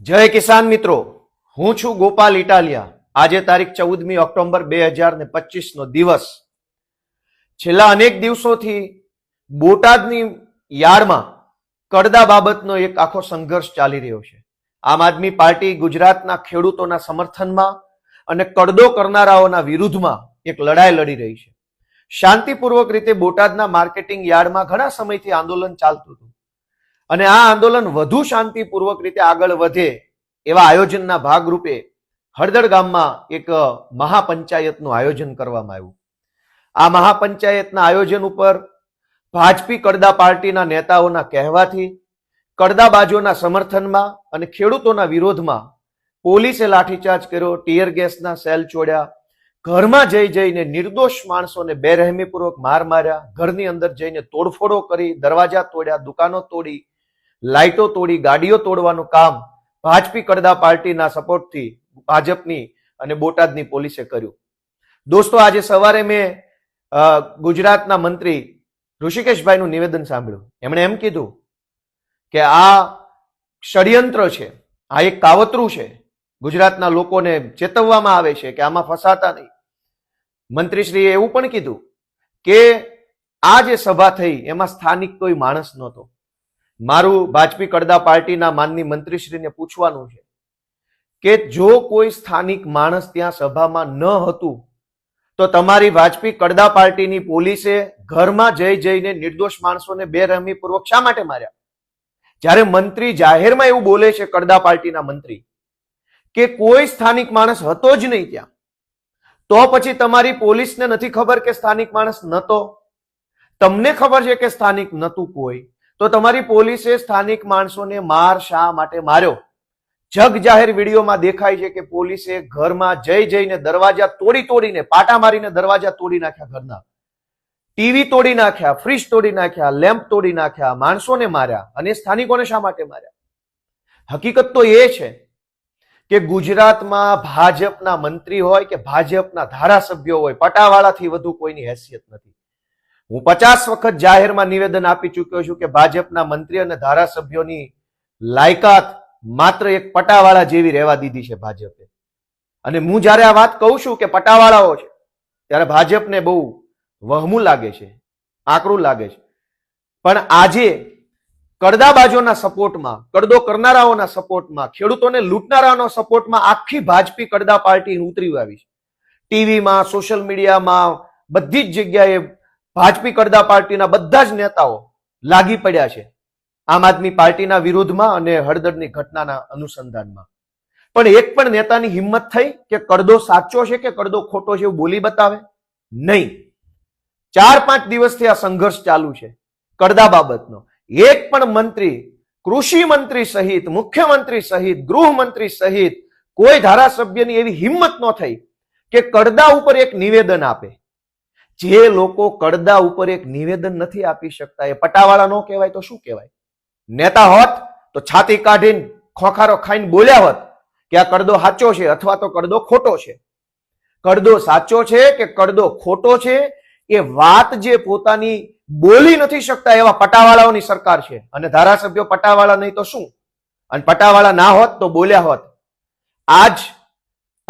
જય કિસાન મિત્રો, હું છું ગોપાલ ઇટાલિયા। આજે તારીખ 14મી ઓક્ટોબર 2025 નો દિવસ। છેલ્લા અનેક દિવસોથી બોટાદની યાર્ડમાં કડદા બાબતનો એક આખો સંઘર્ષ ચાલી રહ્યો છે। આમ આદમી પાર્ટી ગુજરાતના ખેડૂતોના સમર્થનમાં અને કડદો કરનારાઓના વિરુદ્ધમાં એક લડાઈ લડી રહી છે। શાંતિપૂર્વક રીતે બોટાદના માર્કેટિંગ યાર્ડમાં ઘણા સમયથી આંદોલન ચાલતું હતું અને આ આંદોલન વધુ શાંતિપૂર્વક રીતે આગળ વધે એવા આયોજનના ભાગરૂપે હળદર ગામમાં એક મહાપંચાયતનું આયોજન કરવામાં આવ્યું। આ મહાપંચાયતના આયોજન ઉપર ભાજપી કડદા પાર્ટીના નેતાઓના કહેવાથી કડદાબાજોના સમર્થનમાં અને ખેડૂતોના વિરોધમાં પોલીસે લાઠીચાર્જ કર્યો, ટીયર ગેસના સેલ છોડ્યા, ઘરમાં જઈને નિર્દોષ માણસોને બેરહેમીપૂર્વક માર માર્યા, ઘરની અંદર જઈને તોડફોડો કરી, દરવાજા તોડ્યા, દુકાનો તોડી, લાઇટો તોડી, ગાડીઓ તોડવાનું કામ ભાજપી કડદા પાર્ટીના સપોર્ટથી ભાજપની અને બોટાદની પોલીસે કર્યું। દોસ્તો, આજે સવારે મેં ગુજરાતના મંત્રી ઋષિકેશભાઈનું નિવેદન સાંભળ્યું। એમણે એમ કીધું કે આ ષડયંત્ર છે, આ એક કાવતરું છે, ગુજરાતના લોકોને ચેતવવામાં આવે છે કે આમાં ફસાતા નહીં। મંત્રીશ્રીએ એવું પણ કીધું કે આ જે સભા થઈ એમાં સ્થાનિક કોઈ માણસ નહોતો। મારું ભાજપી કડદા પાર્ટીના માનની મંત્રીશ્રીને પૂછવાનું છે કે જો કોઈ સ્થાનિક માણસ ત્યાં સભામાં ન હતું તો તમારી ભાજપી કડદા પાર્ટીની પોલીસે ઘરમાં જઈને નિર્દોષ માણસોને બેરહેમીપૂર્વક શા માટે માર્યા? જ્યારે મંત્રી જાહેરમાં એવું બોલે છે, કડદા પાર્ટીના મંત્રી, કે કોઈ સ્થાનિક માણસ હતો જ નહીં ત્યાં, તો પછી તમારી પોલીસને નથી ખબર કે સ્થાનિક માણસ નતો? તમને ખબર છે કે સ્થાનિક નતું કોઈ, તો તમારી પોલીસે સ્થાનિક માણસોને માર શા માટે માર્યો? જગ જાહેર વિડીયોમાં દેખાય છે કે પોલીસે ઘરમાં જઈને દરવાજા તોડીને, પાટા મારીને દરવાજા તોડી નાખ્યા, ઘરના ટીવી તોડી નાખ્યા, ફ્રીજ તોડી નાખ્યા, લેમ્પ તોડી નાખ્યા, માણસોને માર્યા। અને સ્થાનિકોને શા માટે માર્યા? હકીકત તો એ છે કે ગુજરાતમાં ભાજપના મંત્રી હોય કે ભાજપના ધારાસભ્યો હોય, પટાવાળાથી વધુ કોઈની હેસિયત નથી। હું 50 વખત જાહેરમાં નિવેદન આપી ચૂક્યો છું કે ભાજપના મંત્રી અને ધારાસભ્યોની લાયકાત માત્ર એક પટાવાળા જેવી રહેવા દીધી છે ભાજપે। અને હું જયારે આ વાત કહું છું કે પટાવાળાઓ છે, ત્યારે ભાજપને બહુ વહમું લાગે છે, આકરું લાગે છે। પણ આજે કડદાબાજોના સપોર્ટમાં, કડદો કરનારાઓના સપોર્ટમાં, ખેડૂતોને લૂંટનારાઓના સપોર્ટમાં આખી ભાજપી કડદા પાર્ટી ઉતરી આવી છે। ટીવીમાં, સોશિયલ મીડિયામાં, બધી જ જગ્યાએ ભાજપી કડદા પાર્ટીના બધા જ નેતાઓ લાગી પડ્યા છે આમ આદમી પાર્ટીના વિરોધમાં અને હળદરની ઘટનાના અનુસંધાનમાં। પણ એક પણ નેતાની હિંમત થઈ કે કડદો સાચો છે કે કડદો ખોટો છે એવું બોલી બતાવે? નહીં। 4-5 દિવસથી આ સંઘર્ષ ચાલુ છે કડદા બાબતનો। એક પણ મંત્રી, કૃષિ મંત્રી સહિત, મુખ્યમંત્રી સહિત, ગૃહમંત્રી સહિત કોઈ ધારાસભ્યની એવી હિંમત ન થઈ કે કડદા ઉપર એક નિવેદન આપે। જે લોકો કડદા ઉપર એક નિવેદન નથી આપી શકતા એ પટાવાળા ન કહેવાય તો શું કહેવાય? નેતા હોત તો છાતી કાઢીને ખોખારો ખાઈને બોલ્યા હોત કે આ કડદો સાચો છે અથવા તો કડદો ખોટો છે। કડદો સાચો છે કે કડદો ખોટો છે એ વાત જે પોતાની બોલી નથી શકતા એવા પટાવાળાઓની સરકાર છે। અને ધારાસભ્યો પટાવાળા નહીં તો શું? અને પટાવાળા ના હોત તો બોલ્યા હોત। આજ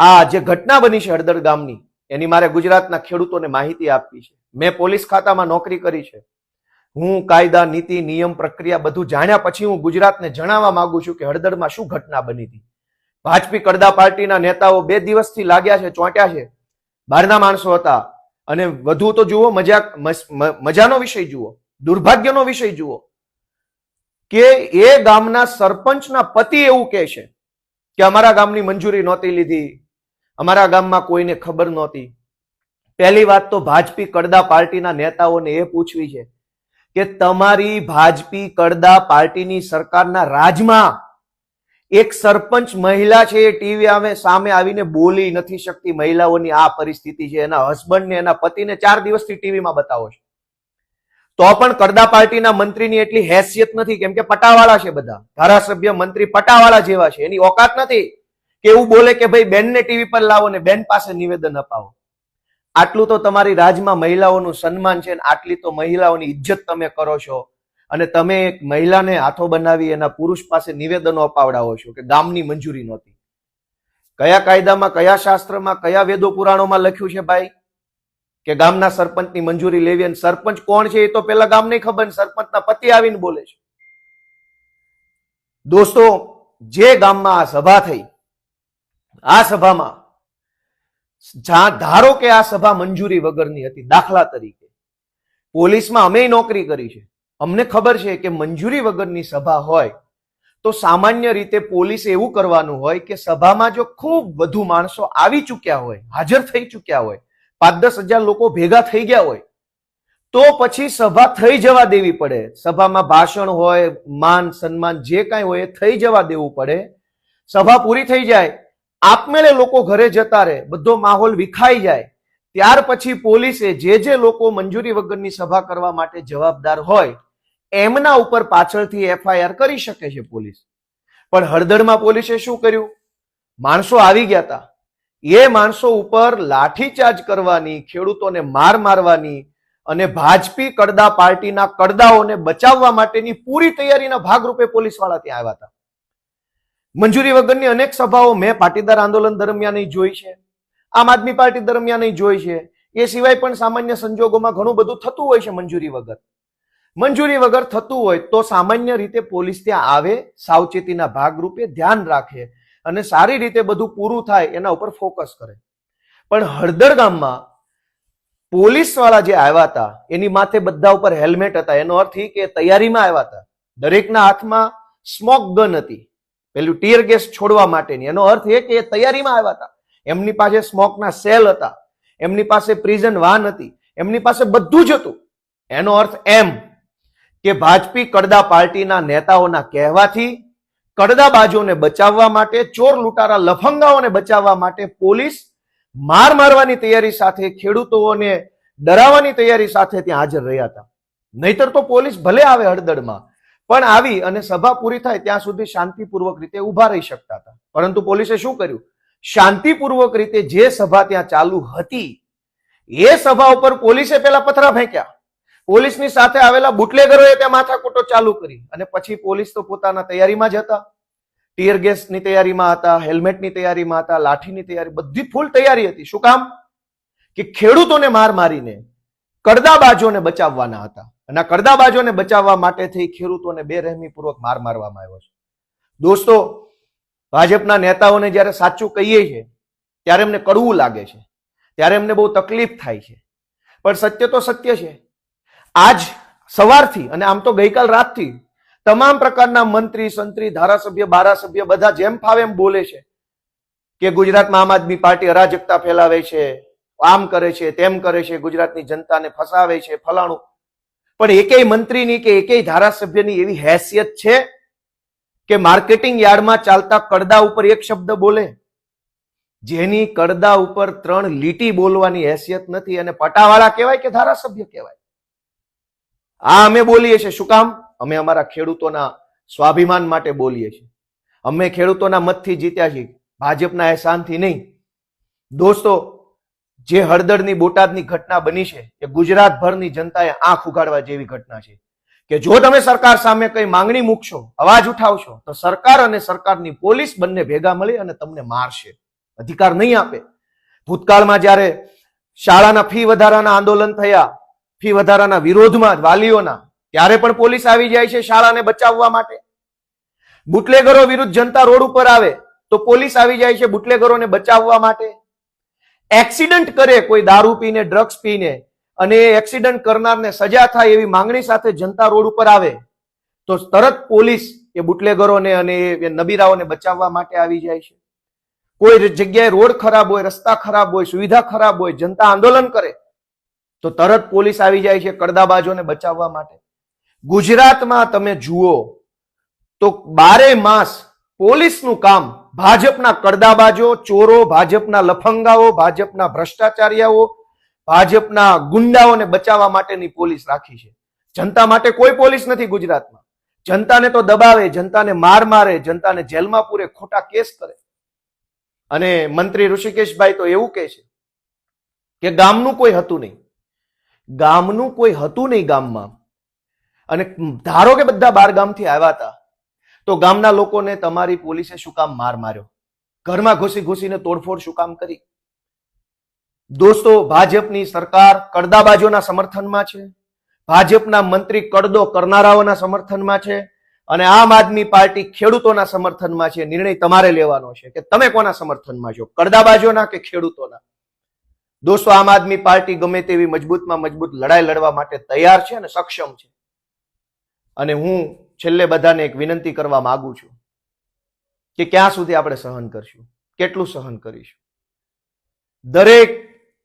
આ જે ઘટના બની છે હળદર ગામની, એની મારે ગુજરાતના ખેડૂતોને માહિતી આપવી છે। મેં પોલીસ ખાતામાં નોકરી કરી છે। હું કાયદા, નીતિ, નિયમ, પ્રક્રિયા બધું જાણ્યા પછી હું ગુજરાતને જણાવવા માંગુ છું કે હળદરમાં શું ઘટના બની હતી। ભાજપી કડદા પાર્ટીના નેતાઓ 2 દિવસથી લાગ્યા છે, ચોંટ્યા છે, બહારના માણસો હતા। અને વધુ તો જુઓ, મજાનો વિષય જુઓ, દુર્ભાગ્યનો વિષય જુઓ કે એ ગામના સરપંચના પતિ એવું કહે છે કે અમારા ગામની મંજૂરી નહોતી લીધી, અમારા ગામમાં કોઈને ખબર નહોતી। પહેલી વાત તો ભાજપી કડદા પાર્ટીના નેતાઓને એ પૂછવી છે કે તમારી ભાજપી કડદા પાર્ટીની સરકારના રાજમાં એક સરપંચ મહિલા છે, એ ટીવી સામે આવીને બોલી નથી શકતી। મહિલાઓની આ પરિસ્થિતિ છે, એના હસબન્ડને, એના પતિને 4 દિવસથી ટીવીમાં બતાવો છે, તો પણ કડદા પાર્ટીના મંત્રીની એટલી હેસિયત નથી, કેમ કે પટાવાળા છે બધા ધારાસભ્ય, મંત્રી પટાવાળા જેવા છે। એની ઓકાત નથી કે એવું બોલે કે ભાઈ બેનને ટીવી પર લાવો ને બેન પાસે નિવેદન અપાવો। આટલું તો તમારી રાજમાં મહિલાઓનું સન્માન છે, આટલી તો મહિલાઓની ઇજ્જત તમે કરો છો। અને તમે એક મહિલાને હાથો બનાવી એના પુરુષ પાસે નિવેદનો અપાવડાવો છો કે ગામની મંજૂરી નહોતી. કયા કાયદામાં, કયા શાસ્ત્રમાં, કયા વેદો પુરાણોમાં લખ્યું છે ભાઈ કે ગામના સરપંચની મંજૂરી લેવી? અને સરપંચ કોણ છે એ તો પેલા ગામને ખબર, સરપંચના પતિ આવીને બોલે છે. દોસ્તો, જે ગામમાં આ સભા થઈ, આ સભામાં ધારો કે આ સભા મંજૂરી વગરની હતી, દાખલા તરીકે પોલીસમાં અમે નોકરી કરી છે, અમને ખબર છે કે મંજૂરી વગરની સભા હોય તો સામાન્ય રીતે પોલીસે એવું કરવાનું હોય કે સભામાં જો ખૂબ વધુ માણસો આવી ચૂક્યા હોય, હાજર થઈ ચૂક્યા હોય, 5-10 હજાર લોકો ભેગા થઈ ગયા હોય, તો પછી સભા થઈ જવા દેવી પડે. સભામાં ભાષણ હોય, માન સન્માન જે કાંઈ હોય એ થઈ જવા દેવું પડે. સભા પૂરી થઈ જાય, આપમેળે લોકો ઘરે જતા રહે, બધો માહોલ વિખાઈ જાય, ત્યાર પછી પોલીસે જે લોકો મંજૂરી વગરની સભા કરવા માટે જવાબદાર હોય એમના ઉપર પાછળથી FIR કરી શકે છે પોલીસ. પણ હળદરમાં પોલીસે શું કર્યું? માણસો આવી ગયા હતા, એ માણસો ઉપર લાઠીચાર્જ કરવાની, ખેડૂતોને માર મારવાની અને ભાજપી કડદા પાર્ટીના કડદાઓને બચાવવા માટેની પૂરી તૈયારીના ભાગરૂપે પોલીસ વાળા ત્યાં આવ્યા હતા. મંજૂરી વગરની અનેક સભાઓ મેં પાટીદાર આંદોલન દરમિયાન જોઈ છે, આમ આદમી પાર્ટી દરમિયાન જોઈ છે. એ સિવાય પણ સામાન્ય સંજોગોમાં ઘણું બધું થતું હોય છે મંજૂરી વગર. મંજૂરી વગર થતું હોય તો સામાન્ય રીતે પોલીસ ત્યાં આવે, સાવચેતીના ભાગરૂપે ધ્યાન રાખે અને સારી રીતે બધું પૂરું થાય એના ઉપર ફોકસ કરે. પણ હળદર ગામમાં પોલીસ વાળા જે આવ્યા હતા એની માથે બધા ઉપર હેલ્મેટ હતા. એનો અર્થ એ કે તૈયારીમાં આવ્યા હતા. દરેકના હાથમાં સ્મોક ગન હતી, પેલું ટીયર ગેસ છોડવા માટેની. એનો અર્થ એ કે તૈયારીમાં આવ્યા હતા. એમની પાસે સ્મોકના સેલ હતા, એમની પાસે પ્રિઝન વાન હતી, એમની પાસે બધું જ હતું. એનો અર્થ એમ કે ભાજપી કડદા પાર્ટીના નેતાઓના કહેવાથી કડદાબાજોને બચાવવા માટે, ચોર લૂંટારા લફંગાઓને બચાવવા માટે પોલીસ માર મારવાની તૈયારી સાથે, ખેડૂતોને ડરાવવાની તૈયારી સાથે ત્યાં હાજર રહ્યા હતા. નહીતર તો પોલીસ ભલે આવે હળદરમાં, પણ આવી અને સભા પૂરી થાય ત્યાં સુધી શાંતિપૂર્વક રીતે ઉભા રહી શકતા હતા. પરંતુ પોલીસે શું કર્યું? શાંતિપૂર્વક રીતે જે સભા ત્યાં ચાલુ હતી એ સભા ઉપર પોલીસે પેલા પથરા ફેંક્યા. પોલીસની સાથે આવેલા બુટલેગરોએ ત્યાં માથાકૂટો ચાલુ કરી અને પછી પોલીસ તો પોતાના તૈયારીમાં જ હતા. ટીયર ગેસની તૈયારીમાં હતા, હેલ્મેટની તૈયારીમાં હતા, લાઠીની તૈયારી, બધી ફૂલ તૈયારી હતી. શું કામ? કે ખેડૂતોને માર મારીને કડદાબાજોને બચાવવાના હતા. અને આ કડદાબાજોને બચાવવા માટે થઈ ખેડૂતોને બેરહેમીપૂર્વક માર મારવામાં આવ્યો છે. દોસ્તો, ભાજપના નેતાઓને જ્યારે સાચું કહીએ છીએ ત્યારે એમને કડવું લાગે છે, ત્યારે એમને બહુ તકલીફ થાય છે. પણ સત્ય તો સત્ય છે. આજ સવારથી અને આમ તો ગઈકાલ રાતથી તમામ પ્રકારના મંત્રી, સંત્રી, ધારાસભ્ય, બારાસભ્ય બધા જેમ ફાવે એમ બોલે છે કે ગુજરાતમાં આમ આદમી પાર્ટી અરાજકતા ફેલાવે છે, આમ કરે છે, તેમ કરે છે, ગુજરાતની જનતાને ફસાવે છે, ફલાણું. પણ એકેય મંત્રીની કે એકેય ધારાસભ્યની એવી હેસિયત છે કે માર્કેટિંગ યાર્ડમાં ચાલતા કડદા ઉપર એક શબ્દ બોલે? જેની કડદા ઉપર 3 લીટી બોલવાની હેસિયત નથી અને પટાવાળા કહેવાય કે ધારાસભ્ય કહેવાય? આ અમે બોલીએ છીએ. શું કામ? અમે અમારા ખેડૂતોના સ્વાભિમાન માટે બોલીએ છીએ. અમે ખેડૂતોના મતથી જીત્યા છીએ, ભાજપના એહસાનથી નહીં. દોસ્તો, જે હળદરની, બોટાદની ઘટના બની છે એ ગુજરાતભરની જનતાએ આંખ ઉઘાડવા જેવી ઘટના છે કે જો તમે સરકાર સામે કઈ માંગણી મૂકશો, અવાજ ઉઠાવશો, તો સરકાર અને સરકારની પોલીસ બંને ભેગા મળી અને તમને મારશે, અધિકાર નહીં આપે. ભૂતકાળમાં જ્યારે શાળાના ફી વધારાના આંદોલન થયા, ફી વધારાના વિરોધમાં વાલીઓના, ત્યારે પણ પોલીસ આવી જાય છે શાળાને બચાવવા માટે. બુટલેગરો વિરુદ્ધ જનતા રોડ ઉપર આવે તો પોલીસ આવી જાય છે બુટલેગરોને બચાવવા માટે. એક્સિડન્ટ કરે કોઈ દારૂ પીને, ડ્રગ્સ પીને, અને એક્સિડન્ટ કરનારને સજા થાય એવી માંગણી સાથે જનતા રોડ ઉપર આવે તો તરત પોલીસ એ બુટલેગરોને અને એ નબીરાઓને બચાવવા માટે આવી જાય છે. કોઈ જગ્યાએ રોડ ખરાબ હોય, રસ્તા ખરાબ હોય, સુવિધા ખરાબ હોય, જનતા આંદોલન કરે તો તરત પોલીસ આવી જાય છે કડદાબાજોને બચાવવા માટે. ગુજરાતમાં તમે જુઓ તો 12 માસ પોલીસનું કામ ભાજપના કડદાબાજો, ચોરો, ભાજપના લફંગાઓ, ભાજપના ભ્રષ્ટાચારીઓ, ભાજપના ગુંડાઓને બચાવવા માટેની પોલીસ રાખી છે. જનતા માટે કોઈ પોલીસ નથી ગુજરાતમાં. જનતાને તો દબાવે, જનતાને માર મારે, જનતાને જેલમાં પૂરે, ખોટા કેસ કરે. અને મંત્રી ઋષિકેશભાઈ તો એવું કહે છે કે ગામનું કોઈ હતું નહીં. ગામનું કોઈ હતું નહીં ગામમાં. અને ધારો કે બધા બાર ગામથી આવ્યા હતા, તો ગામના લોકોને તમારી પોલીસે શું કામ માર માર્યો? ઘરમાં ઘૂસી ઘૂસીને તોડફોડ શું કામ કરી? દોસ્તો, ભાજપની સરકાર કડદાબાજોના સમર્થનમાં છે, ભાજપના મંત્રી કડદો કરનારાઓના સમર્થનમાં છે, અને આમ આદમી પાર્ટી ખેડૂતોના સમર્થનમાં છે. નિર્ણય તમારે લેવાનો છે કે તમે કોના સમર્થનમાં છો, કડદાબાજોના કે ખેડૂતોના. દોસ્તો, આમ આદમી પાર્ટી ગમે તેવી મજબૂતમાં મજબૂત લડાઈ લડવા માટે તૈયાર છે અને સક્ષમ છે. અને હું છેલ્લે બધાને એક વિનંતી કરવા માંગુ છું કે ક્યાં સુધી આપણે સહન કરશું, કેટલું સહન કરીશું?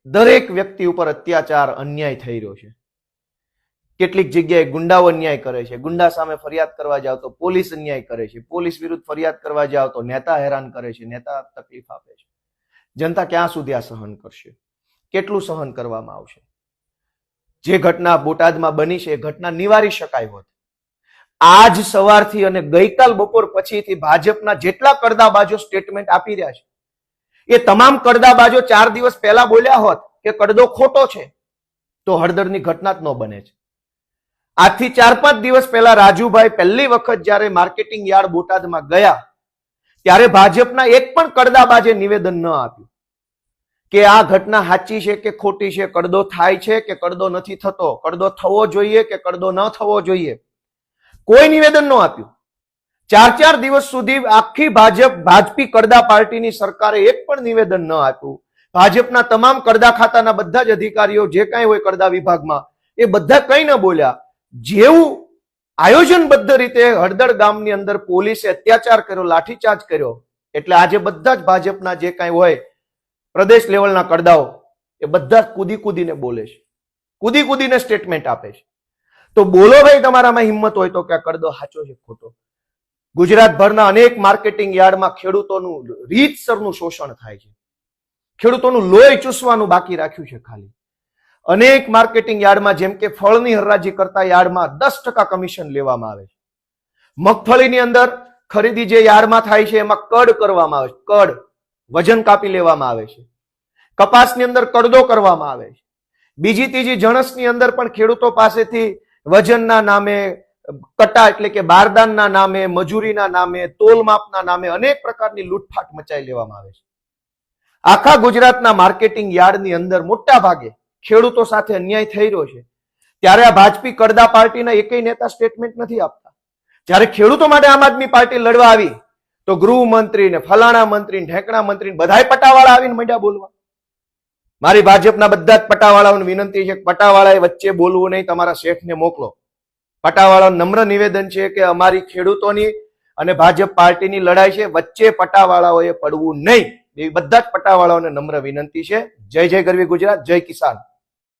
દરેક વ્યક્તિ ઉપર અત્યાચાર, અન્યાય થઈ રહ્યો છે. કેટલીક જગ્યાએ ગુંડાઓ અન્યાય કરે છે, ગુંડા સામે ફરિયાદ કરવા જાવ તો પોલીસ અન્યાય કરે છે, પોલીસ વિરુદ્ધ ફરિયાદ કરવા જાવ તો નેતા હેરાન કરે છે, નેતા તકલીફ આપે છે. જનતા ક્યાં સુધી આ સહન કરશે? કેટલું સહન કરવામાં આવશે? જે ઘટના બોટાદમાં બની છે એ ઘટના નિવારી શકાય હોત. આજ સવારથી અને ગઈકાલ બપોર પછીથી ભાજપના જેટલા કડદાબાજો સ્ટેટમેન્ટ આપી રહ્યા છે, એ તમામ કડદાબાજો 4 દિવસ પહેલા બોલ્યા હોત કે કડદો ખોટો છે, તો હળદરની ઘટના જ ન બને છે. આજથી 4-5 દિવસ પહેલા રાજુભાઈ પહેલી વખત જ્યારે માર્કેટિંગ યાર્ડ બોટાદમાં ગયા, ત્યારે ભાજપના એક પણ કડદાબાજે નિવેદન ન આપ્યું કે આ ઘટના સાચી છે કે ખોટી છે, કડદો થાય છે કે કડદો નથી થતો, કડદો થવો જોઈએ કે કડદો ન થવો જોઈએ. કોઈ નિવેદન ન આપ્યું. 4 દિવસ સુધી આખી ભાજપી કડદા પાર્ટીની સરકારે એક પણ નિવેદન ન આપ્યું. ભાજપના તમામ કડદા ખાતાના બધા જ અધિકારીઓ જે કાંઈ હોય કડદા વિભાગમાં, એ બધા કંઈ ન બોલ્યા. જેવું આયોજનબદ્ધ રીતે હળદર ગામની અંદર પોલીસે અત્યાચાર કર્યો, લાઠીચાર્જ કર્યો, એટલે આજે બધા જ ભાજપના જે કાંઈ હોય પ્રદેશ લેવલના કડદાઓ, એ બધા કૂદી કૂદીને બોલે છે, કૂદી કૂદીને સ્ટેટમેન્ટ આપે છે. તો બોલો ભાઈ, તમારામાં હિંમત હોય તો કે આ કડદો સાચો છે ખોટો? ગુજરાતભરના અનેક માર્કેટિંગ યાર્ડમાં ખેડૂતોનું રીતસરનું શોષણ થાય છે, ખેડૂતોનું લોહી ચૂસવાનું બાકી રાખ્યું છે ખાલી. અનેક માર્કેટિંગ યાર્ડમાં, જેમ કે ફળની હરાજી કરતા યાર્ડમાં 10% કમિશન લેવામાં આવે છે. મગફળીની અંદર ખરીદી જે યાર્ડમાં થાય છે એમાં કડ કરવામાં આવે છે, કડ વજન કાપી લેવામાં આવે છે. કપાસની અંદર કડદો કરવામાં આવે છે. બીજી ત્રીજી જણસની અંદર પણ ખેડૂતો પાસેથી વજનના નામે, કટા એટલે કે બારદાનના નામે, મજૂરીના નામે, તોલ માપના નામે અનેક પ્રકારની લૂંટફાટ મચાઈ લેવામાં આવે છે. આખા ગુજરાતના માર્કેટિંગ યાર્ડની અંદર મોટા ભાગે ખેડૂતો સાથે અન્યાય થઈ રહ્યો છે, ત્યારે આ ભાજપી કડદા પાર્ટીના એકેય નેતા સ્ટેટમેન્ટ નથી આપતા. જ્યારે ખેડૂતો માટે આમ આદમી પાર્ટી લડવા આવી તો ગૃહમંત્રી ને ફલાણા મંત્રી, ઢેકણા મંત્રી બધાય પટાવાળા આવીને મંડ્યા બોલવા. મારી ભાજપના બધા જ પટાવાળાઓને વિનંતી છે કે પટાવાળાએ વચ્ચે બોલવું નહીં, તમારા શેઠને મોકલો. પટાવાળાનું નમ્ર નિવેદન છે કે અમારી ખેડૂતોની અને ભાજપ પાર્ટીની લડાઈ છે, વચ્ચે પટાવાળાઓએ પડવું નહીં. એ બધા જ પટાવાળાઓને નમ્ર વિનંતી છે. જય જય ગરવી ગુજરાત, જય કિસાન.